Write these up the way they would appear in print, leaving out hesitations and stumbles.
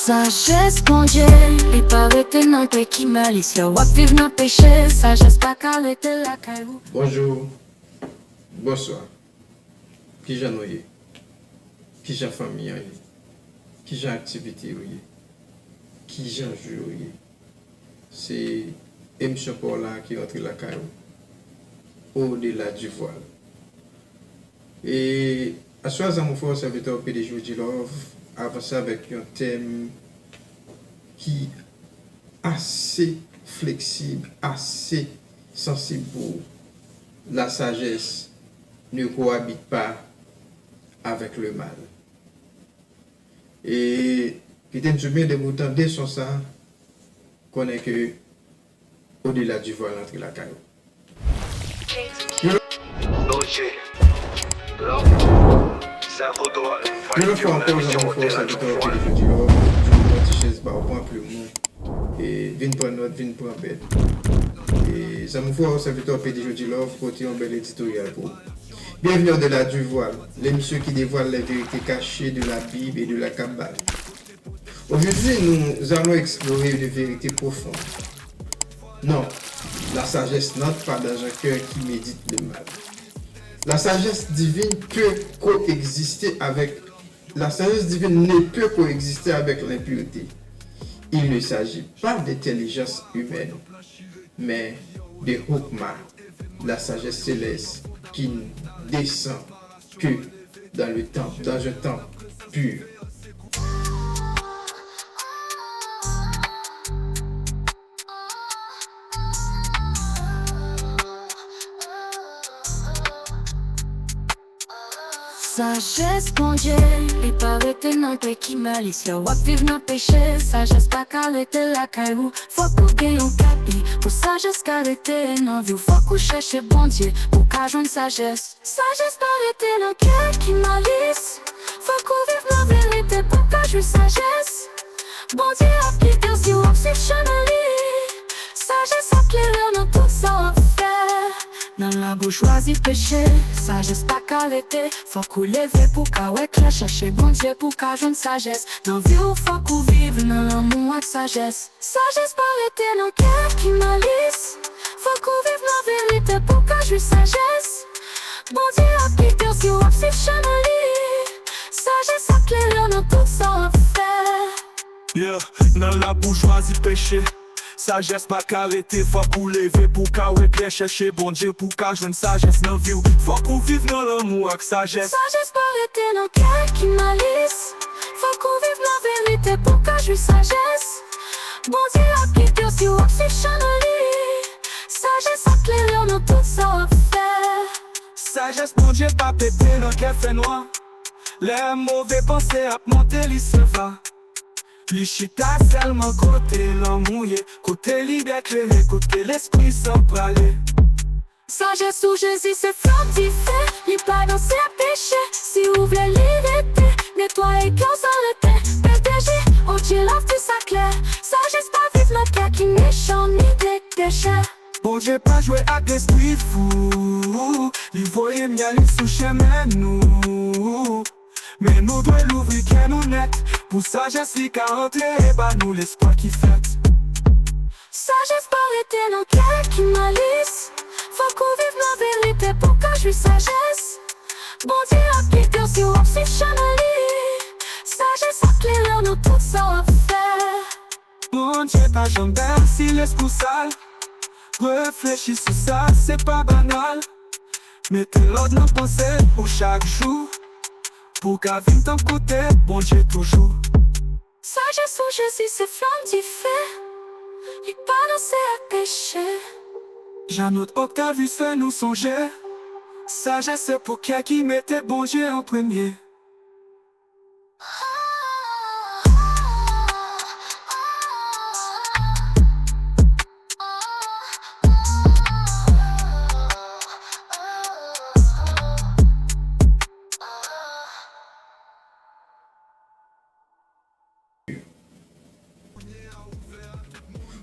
Sagesse, bon Dieu, il paraît que non pe qui malice, ou vivre dans péché, sagesse pas qu'arrêter la caillou. Bonjour, bonsoir. Qui j'ai noyé? Qui j'ai famille? Qui j'ai activité? Qui j'ai joué? C'est M. Paula qui entre la caillou au-delà du voile. Et à ce moment, mon serviteur PDG de Love avancer avec un thème qui est assez flexible, assez sensible pour la sagesse ne cohabite pas avec le mal. Et qui t'aime bien de vous tendre sur ça, connaît que au-delà du voile entre la caillou. Je le fais encore dans mon force avec le téléphone du Love, je me chaise au point plus long et viens prendre note, viens prendre bête. Et ça me fait au serviteur PDG du Love côté un bel éditorial pour. Bienvenue au-delà du voile, l'émission qui dévoile les vérités cachées de la Bible et de la Kabbale. Aujourd'hui, nous allons explorer une vérité profonde. Non, la sagesse n'entre pas dans un cœur qui médite le mal. La sagesse divine peut coexister avec la sagesse divine ne peut coexister avec l'impureté. Il ne s'agit pas d'intelligence humaine, mais de Hokmah, la sagesse céleste qui ne descend que dans un temps pur. Sagesse, bon Dieu, il paraît que non pe qui malice, ou vivre dans péché, sagesse pas qu'arrêter la caillou. Faut qu'on gagne un capi, pour sagesse qu'arrêter non vie, faut qu'on cherche bon Dieu, pour qu'à joindre sagesse. Sagesse pas arrêter dans cœur qui malice, faut qu'on vive la vérité pour qu'à joindre sagesse. Bon Dieu applique si on s'échanali, sagesse éclaire dans tout ça on fait. Dans la bourgeoisie péché, sagesse pas qu'arrêter, faut qu'on lève pour qu'à éclair, chercher bon Dieu pour qu'à joindre sagesse. Dans vie où faut qu'on vive dans l'amour avec sagesse. Sagesse pas arrêter dans cœur qui malice, faut qu'on vive la vérité pour qu'à joindre sagesse. Bon Dieu applique si on s'échanali, sagesse éclaire dans tout ça on fait. Yeah, dans la bourgeoisie péché, sagesse pas qu'arrêter, faut qu'on lever pour qu'à éclair, chercher bon Dieu pour qu'à joindre sagesse dans vie. Faut qu'on vive dans l'amour avec sagesse. Sagesse pas arrêter dans cœur qui malice, faut qu'on vive la vérité pour qu'à joindre sagesse. Bon Dieu applique si on s'échanali, sagesse éclaire dans tout ça on fait. Sagesse bon Dieu pas péter dans qu'elle fait noir, les mauvais pensées à monter l'y se va. Puis chita seulement côté l'emmouillé, côté libre éclairé, côté l'esprit sans parler. Sagesse sous Jésus c'est flamme diffère, il pas dans ses péchés. Si ouvre les libertés, nettoyer cœur sans arrêter. PDG, oh Dieu lave tout ça clair. Sagesse pas vivre notre cœur qui méchant ni des déchets. Bon Dieu pas jouer avec l'esprit fou, il voyait bien lui sous chemin nous. Mais nous devons l'ouvrir qu'elle nous net, pour sagesse li qu'à rentrer et bah nous l'espoir qui fait. Sagesse pas arrêter dans cœur qui malice, faut qu'on vive la vérité pour qu'à jouir sagesse. Bon Dieu applique si on s'échanali, sagesse éclaire dans tout ça on fait. Bon Dieu pas jamais si l'esprit sale, réfléchis sur ça c'est pas banal. Mettez l'ordre dans pensée pour chaque jour, pour qu'à vivre d'un côté, bon Dieu toujours. Sagesse sous Jésus c'est flamme diffère, il pas dans ses péchés. J'en autre octave fait nous songer, sagesse c'est pour qui mettait bon Dieu en premier.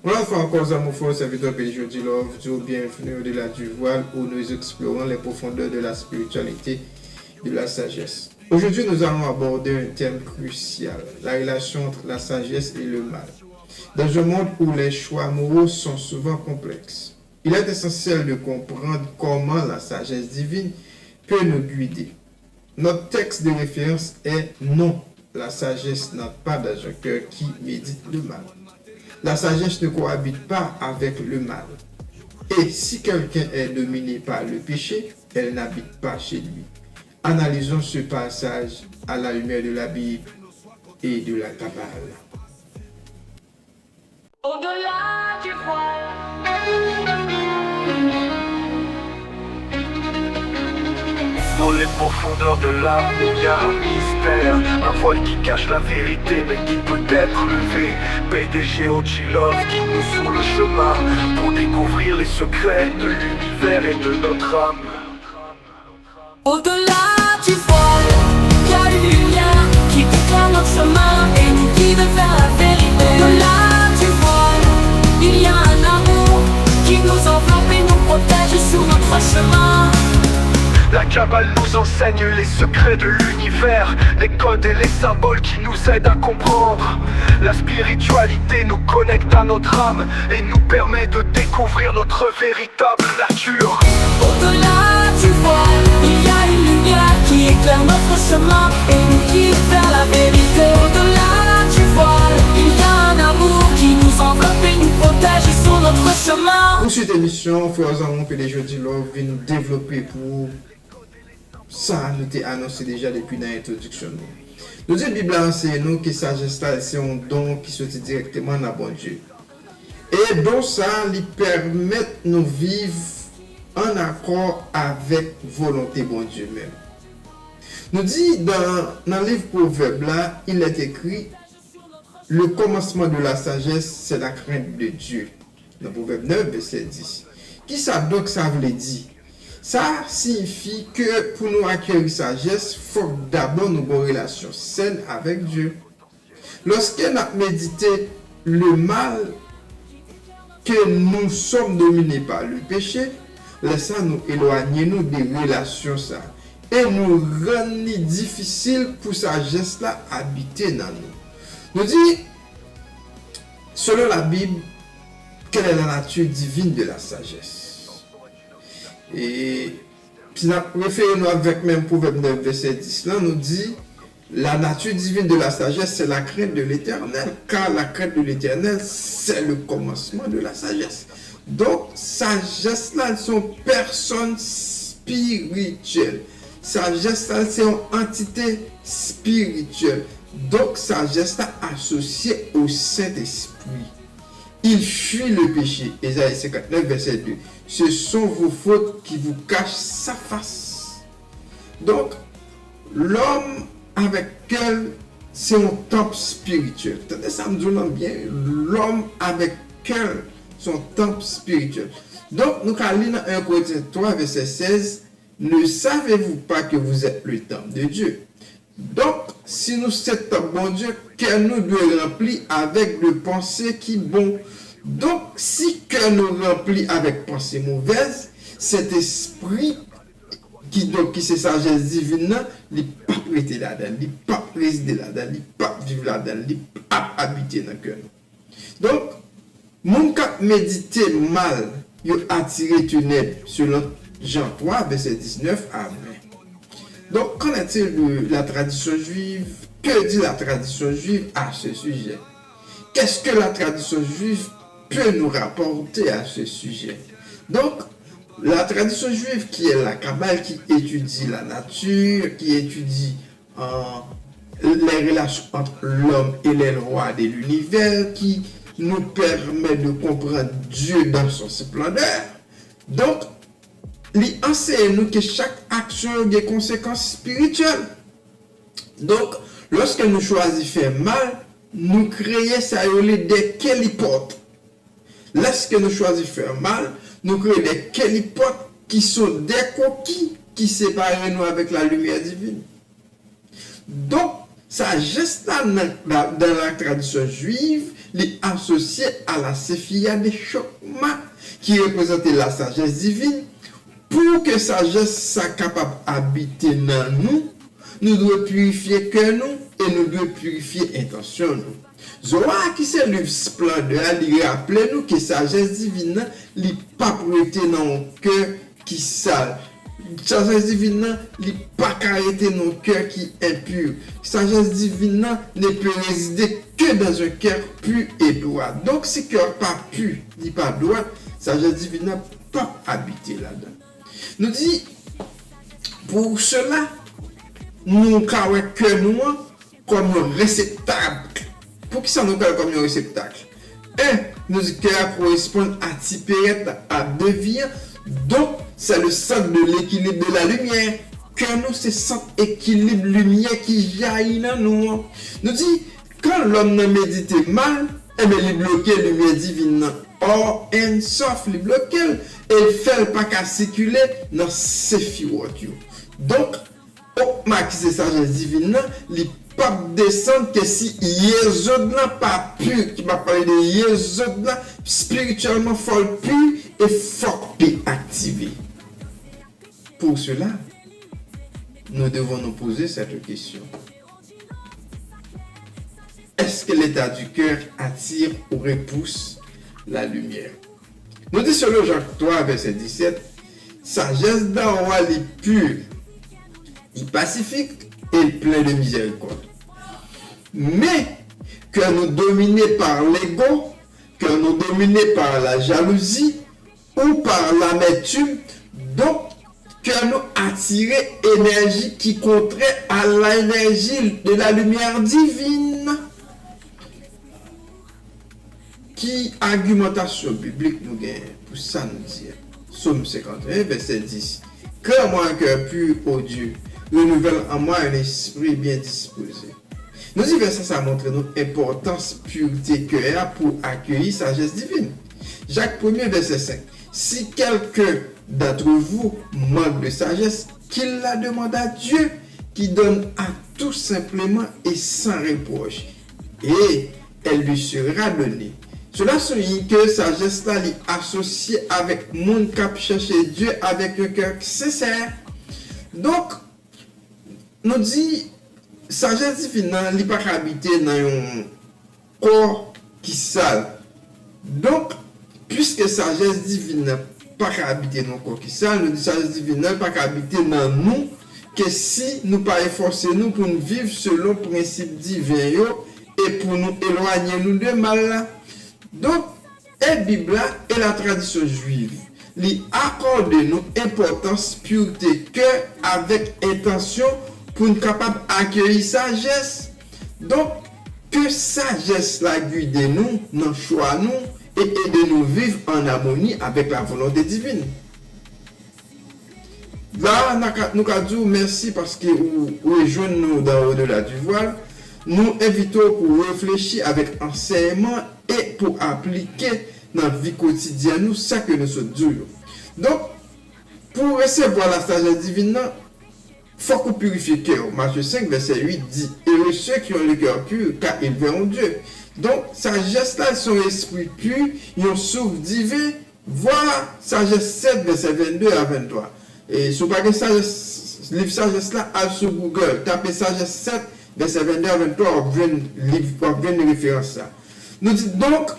On a fait encore à mon frère serviteur PDG de Love, bienvenue au-delà du voile où nous explorons les profondeurs de la spiritualité, de la sagesse. Aujourd'hui, nous allons aborder un thème crucial, la relation entre la sagesse et le mal. Dans un monde où les choix moraux sont souvent complexes, il est essentiel de comprendre comment la sagesse divine peut nous guider. Notre texte de référence est non, la sagesse n'a pas dans un cœur qui médite le mal. La sagesse ne cohabite pas avec le mal. Et si quelqu'un est dominé par le péché, elle n'habite pas chez lui. Analysons ce passage à la lumière de la Bible et de la Kabbale. Au-delà du voile, Dans les profondeurs de l'âme, il y a un mystère, un voile qui cache la vérité mais qui peut être levé. PDG Ochilov qui nous sur le chemin pour découvrir les secrets de l'univers et de notre âme. au-delà du voile, il y a une lumière qui éclaire notre chemin et nous guide vers la vérité. Au-delà du voile, il y a un amour qui nous enveloppe et nous protège sur notre chemin. La Kabbale nous enseigne les secrets de l'univers, les codes et les symboles qui nous aident à comprendre. La spiritualité nous connecte à notre âme et nous permet de découvrir notre véritable nature. Au-delà du voile, il y a une lumière qui éclaire notre chemin et nous guide vers la vérité. Au-delà du voile, il y a un amour qui nous enveloppe et nous protège sur notre chemin. Pour cette émission, Frères Amour PDG Ochilov vient nous développer pour ça, nous t'ai annoncé déjà depuis l'introduction. Nous disons, la Bible enseigne nous que sagesse c'est un don qui sortit directement dans bon Dieu. Et donc ça, lui permet de nous vivre en accord avec volonté bon Dieu même. Nous dit dans le livre Proverbe là, il est écrit le commencement de la sagesse, c'est la crainte de Dieu. Dans Proverbe 9, verset 10. Qui ça donc ça veut dire? Ça signifie que pour nous acquérir sagesse, il faut d'abord nous avoir une relation saine avec Dieu. Lorsqu'on a médité le mal, que nous sommes dominés par le péché, laissons nous éloigner nous des relations ça et nous rendre difficile pour sagesse là habiter dans nous. Nous dit, selon la Bible, quelle est la nature divine de la sagesse? Et puis, référez-nous avec même Proverbe 9, verset 10, là, nous dit la nature divine de la sagesse, c'est la crainte de l'éternel, car la crainte de l'éternel, c'est le commencement de la sagesse. Donc, sagesse là, sont personnes spirituelles. Sagesse là, c'est une entité spirituelle. Donc, sagesse là, associée au Saint-Esprit. Il fuit le péché. Ésaïe 59, verset 2. Ce sont vos fautes qui vous cachent sa face. Donc, l'homme avec elle, c'est un temple spirituel. Attendez, ça me dit bien. L'homme avec elle, son temple spirituel. Donc, nous allons lire dans 1 Corinthiens 3, verset 16. Ne savez-vous pas que vous êtes le temple de Dieu? Donc, si nous sommes bon Dieu, que nous devons remplir avec de pensées qui bon. Donc, si que nous remplit avec pensées mauvaises, cet esprit qui c'est sagesse divine, il n'est pas prêté là-dedans, il n'est pas résidé là-dedans, il n'est pas vivre là-dedans, il n'est pas habité dans le cœur. Donc, mon cap méditer mal, il a attiré ténèbres selon Jean 3, verset 19 à 20. Donc, qu'en est-il de la tradition juive? Que dit la tradition juive à ce sujet? Qu'est-ce que la tradition juive peut nous rapporter à ce sujet? Donc, la tradition juive qui est la Kabbale, qui étudie la nature, qui étudie les relations entre l'homme et les lois de l'univers, qui nous permet de comprendre Dieu dans son splendeur. Donc, il enseigne nous que chaque action a des conséquences spirituelles. Donc, lorsque nous choisissons faire mal, nous créons ça des kélipotes. Lorsque nous choisissons faire mal, nous créons des kélipotes qui sont des coquilles qui séparent nous avec la lumière divine. Donc, sagesse dans la tradition juive, est associée à la Sephia de Chokma, qui représentait la sagesse divine. Pour que sagesse soit capable d'habiter dans nous, nous devons purifier cœur nous et nous devons purifier intention nous. Zoa qui c'est le splendeur, il rappelle nous que sagesse divine, il pas prêté dans un cœur qui sale. Sagesse divine, il pas arrêter dans un cœur qui est impur. Sagesse divine ne peut résider que dans un cœur pur et droit. Donc si cœur pas pur, dit pas droit, sagesse divine n'a pas habité là-dedans. Nous dit pour cela, nous avons que nous comme un réceptacle. Pour qui ça nous parle comme un réceptacle? Nous cœur correspond à Tipérette, à devient. Donc, c'est le centre de l'équilibre de la lumière. Cœur nous, c'est centre équilibre lumière qui jaillit dans nous. Nous dit, quand l'homme n'a médité mal, il bloque la lumière divine. Or, en sauf, il bloque, et fait pas qu'à circuler dans ses figures. Donc, au max de sagesse divine, il pas descendre que si Yézod n'a pas pu, qui m'a parlé de Yézod là, spirituellement fort pu et fort pu activé. Pour cela, nous devons nous poser cette question. Est-ce que l'état du cœur attire ou repousse la lumière? Nous dit sur le Jacques 3, verset 17, sagesse d'en roi les pure, il pacifique et plein de miséricorde. Mais que nous dominés par l'ego, que nous dominés par la jalousie ou par l'amertume, donc que nous attirer énergie qui contraire à l'énergie de la lumière divine. Qui argumentation biblique nous gagne pour ça nous dire. Psaume 51, verset 10. Crée-moi un cœur pur, ô Dieu, renouvelle en moi un esprit bien disposé. Nous y verset ça montre notre importance pureté cœur pour accueillir sagesse divine. Jacques 1er, verset 5. Si quelqu'un d'entre vous manque de sagesse, qu'il la demande à Dieu, qui donne à tout simplement et sans reproche, et elle lui sera donnée. Cela souligne que sagesse là est associée avec monde qui cherche Dieu avec un cœur sincère. Donc, nous dit sagesse divine n'est pas habiter dans un corps qui sale. Donc, puisque sagesse divine n'est pas habiter dans un corps qui sale, nous dit sagesse divine n'est pas habiter dans nous, que si nous pas efforcer nous pour nous vivre selon le principe divin et pour nous éloigner nous de mal là. Donc, la Bible et la tradition juive lui accordent nous importance pureté cœur avec intention pour nous capables d'accueillir sagesse. Donc, que sagesse la guide nous, dans le choix nous, et aider nous vivre en harmonie avec la volonté divine. Là, nous avons dit merci parce que vous rejoignez nous dans au-delà du voile. Nous invitons pour réfléchir avec enseignement et pour appliquer dans la vie quotidienne nous ça que nous sommes durs. Donc, pour recevoir la sagesse divine, il faut qu'on purifie le cœur. Matthieu 5, verset 8 dit, et ceux qui ont le cœur pur, car ils verront Dieu. Donc, sagesse là, son esprit pur, ils ont souffle divin. Voilà sagesse 7, verset 22 à 23. Et si vous n'avez pas sagesse, livre sagesse là, allez sur Google, tapez sagesse 7, verset 22 à 23, on vient de référence ça. Nous dit donc,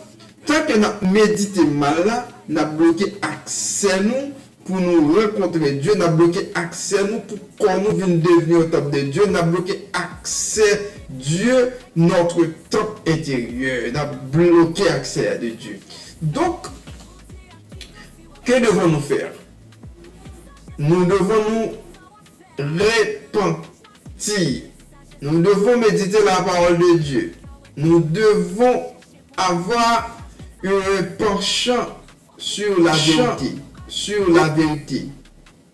tant que nous méditons mal là, nous avons bloqué accès nous pour nous rencontrer Dieu, nous avons bloqué accès nous pour qu'on nous vienne devenir au top de Dieu, nous avons bloqué accès Dieu, notre top intérieur, nous avons bloqué accès à Dieu. Donc, que devons-nous faire? Nous devons nous repentir. Nous devons méditer la parole de Dieu. Nous devons avoir un penchant sur la vérité.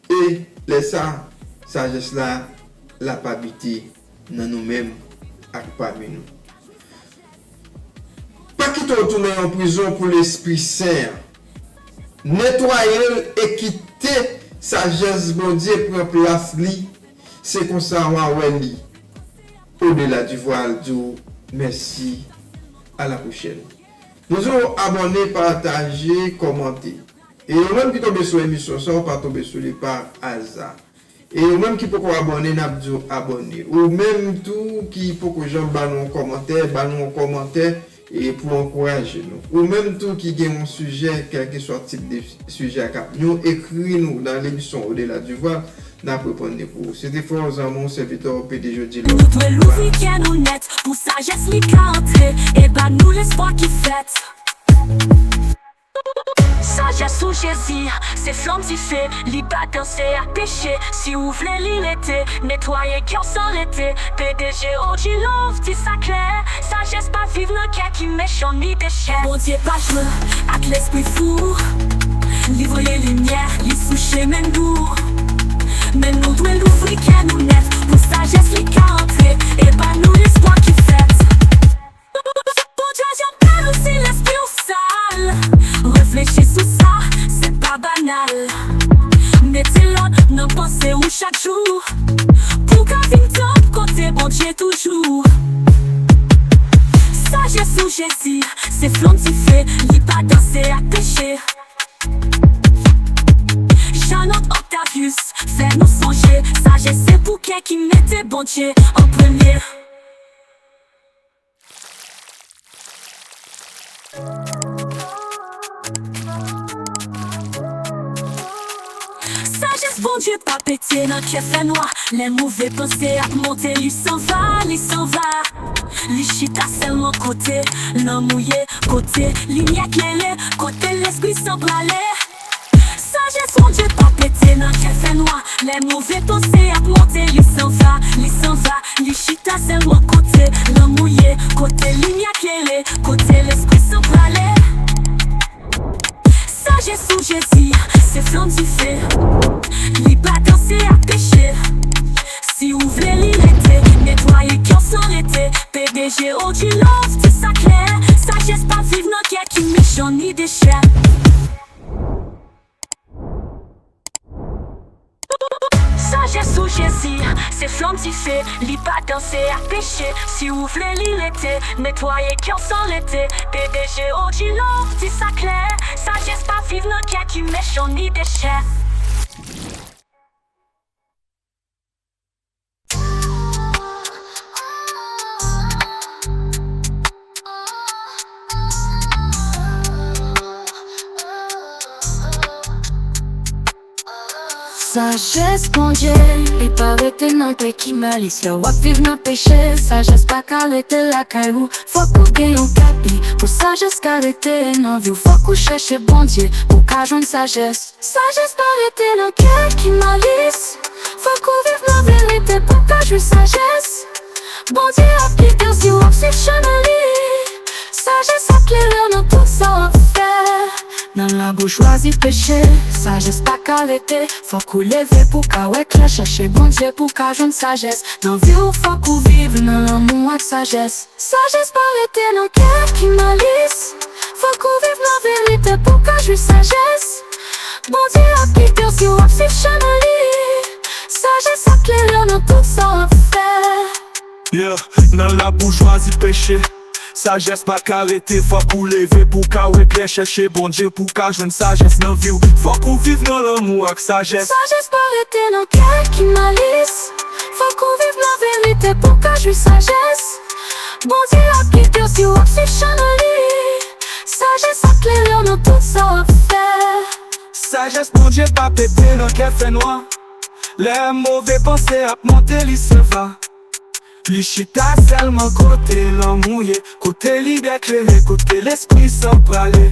Et laisser sagesse là, la habiter dans nous-mêmes et parmi nous. Pas quitter retourner en prison pour l'Esprit Saint. Nettoyer et quitter sagesse bon Dieu pour place li. C'est comme ça on au-delà du voile du merci. À la prochaine. Nous allons abonner, partager, commenter. Et même qui tombe sur l'émission, ça va pas tomber sur les par hasard. Et ou même qui peut abonner, n'a pas abonner. Ou même tout qui peut que j'en ballon commentaire et pour encourager nous. Ou même tout qui gagne un sujet, quel que soit le type de sujet à cap. Nous écrit nous dans l'émission Au-delà du voile, n'a pas répondu pour vous. C'était fort mon serviteur PDG de Nous devons l'ouvrir qui est nous net, pour sagesse li ka entrer, et bah nous l'espoir qui fête. Sagesse ou Jésus, c'est flamme qui fait, li pas danser à pécher. Si vous voulez l'irriter, nettoyer cœur sans l'été. PDG OG Love, dit ça clair. Sagesse pas vivre le cœur qui méchant ni déchet. Bon Dieu pas jouer avec l'esprit fou. Livrer les lumières, les soucher même nous. Mais nous devons l'ouvrir qui est nous net, pour sagesse li ka entrer, et pas nous l'espoir qui fête. Bon Dieu j'en parle aussi l'esprit au sale. Réfléchis sur ça, c'est pas banal. Mettez l'autre dans pensée ou chaque jour, pour qu'à vite top côté bon Dieu toujours. Sagesse ou Jésus, c'est flamme qui fait, li pas danser à pécher. Jeannot Octavius, fait nous songer. Sagesse c'est pour qui mettait bon Dieu en premier. Sagesse bon Dieu pas pété dans le fait noir. Les mauvais pensées à monter, lui s'en va, lui s'en va. Li chita seulement côté, l'homme mouillé, côté, ligne éclairée, côté l'esprit sans parler. Sagesse bon Dieu pas pété dans le fait noir. Les mauvais pensées à monter, lui s'en va, lui s'en va. Li chita seulement côté, l'homme mouillé, côté, ligne éclairée, côté l'esprit sans parler. Sagesse ou Jésus, c'est flamme du fait, li pas danser à pécher. Si vous voulez l'irriter, nettoyer cœur sans l'été. PDG OG Love, dit ça clair. Sagesse pas vivre dans cœur qui méchant ni déchet. Sagesse ou Jésus, c'est flamme qui fait, li pas danser à pécher. Si vous voulez l'irriter, nettoyer cœur sans l'été. PDG OG Love, dit ça clair. Sagesse pas vivre dans cœur qui méchant ni déchet. Sagesse bon Dieu, il paraît que non pe qui malice. Wap vive dans péché, sagesse pas qu'arrêter la caillou. Faut qu'on gagne un capi, pour sagesse qu'arrêter non vie. Faut qu'on cherche bon Dieu, pour qu'à joindre sagesse. Sagesse pas arrêter dans cœur qui malice. Faut qu'on vive dans vérité, pour qu'à joindre sagesse. Bon Dieu a quitté si wap si chaneli. Sagesse a clairé dans tout ça on fait. Dans la bourgeoisie péché, sagesse pas qu'arrêter. Faut qu'on lève pour qu'à ouais chercher bon Dieu pour qu'à joindre sagesse. Dans vie où faut qu'on vive dans l'amour avec sagesse. Sagesse pas arrêter dans cœur qui malice. Faut qu'on vive dans vérité pour qu'à joindre sagesse. Bon Dieu a quitté si wap si chaneli. Sagesse a clairé dans tout ça on fait. Yeah, dans la bourgeoisie péché, sagesse pas qu'arrêter, faut qu'on lever pour qu'à ouais chercher bon Dieu pour qu'à joindre sagesse dans vie. Faut qu'on vive dans l'amour avec sagesse. Sagesse pas arrêter dans cœur qui malice. Faut qu'on vive la vérité pour qu'à joindre sagesse. Bon Dieu a quitté si wap si chaneli. Sagesse a clairé dans tout ça on fait. Sagesse bon Dieu pas pété dans le fait noir. Les mauvais pensées à monter, lui s'en va. Li chita seulement côté l'homme mouillé, côté libre éclairé, côté l'esprit sans parler.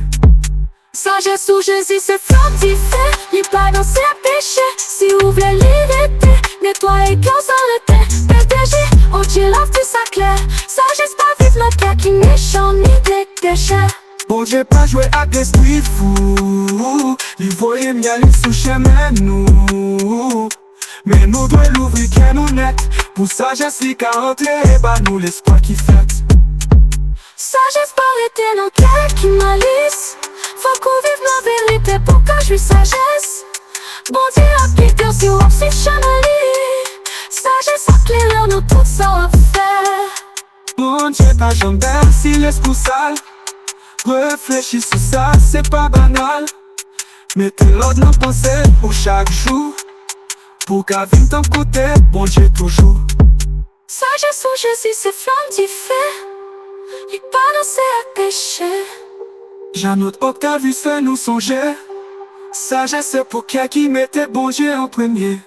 Sagesse ou Jésus, c'est flamme qui fait, li pas danser à pécher. Si vous voulez l'irriter, nettoyer cœur sans l'été. PDG, OG Love, dit ça clair. Sagesse pas vivre le cœur qui méchant ni déchet. Bon Dieu pas jouer avec l'esprit fou, li voyait bien lui sous chemin nous. Mais nous devons l'ouvrir qui est nous net, pour sagesse li ka entrer, et bah nous l'espoir qui fête. Sagesse pas arrêter dans cœur qui malice. Faut qu'on vive la vérité pour qu'à joindre sagesse. Bon Dieu a quitté si wap si chaneli. Sagesse a clairé dans tout ça on fait. Bon Dieu pas jamais si l'esprit sale. Réfléchis sur ça, c'est pas banal. Mettez l'ordre dans pensée pour chaque jour, pour qu'à vin ton côté, bon Dieu toujours. Sagesse ou Jésus, c'est flamme d'y fait. Il pas danser à péché. Jean-Autre Octavius fait nous songer. Sagesse c'est pour qui mettait bon Dieu en premier.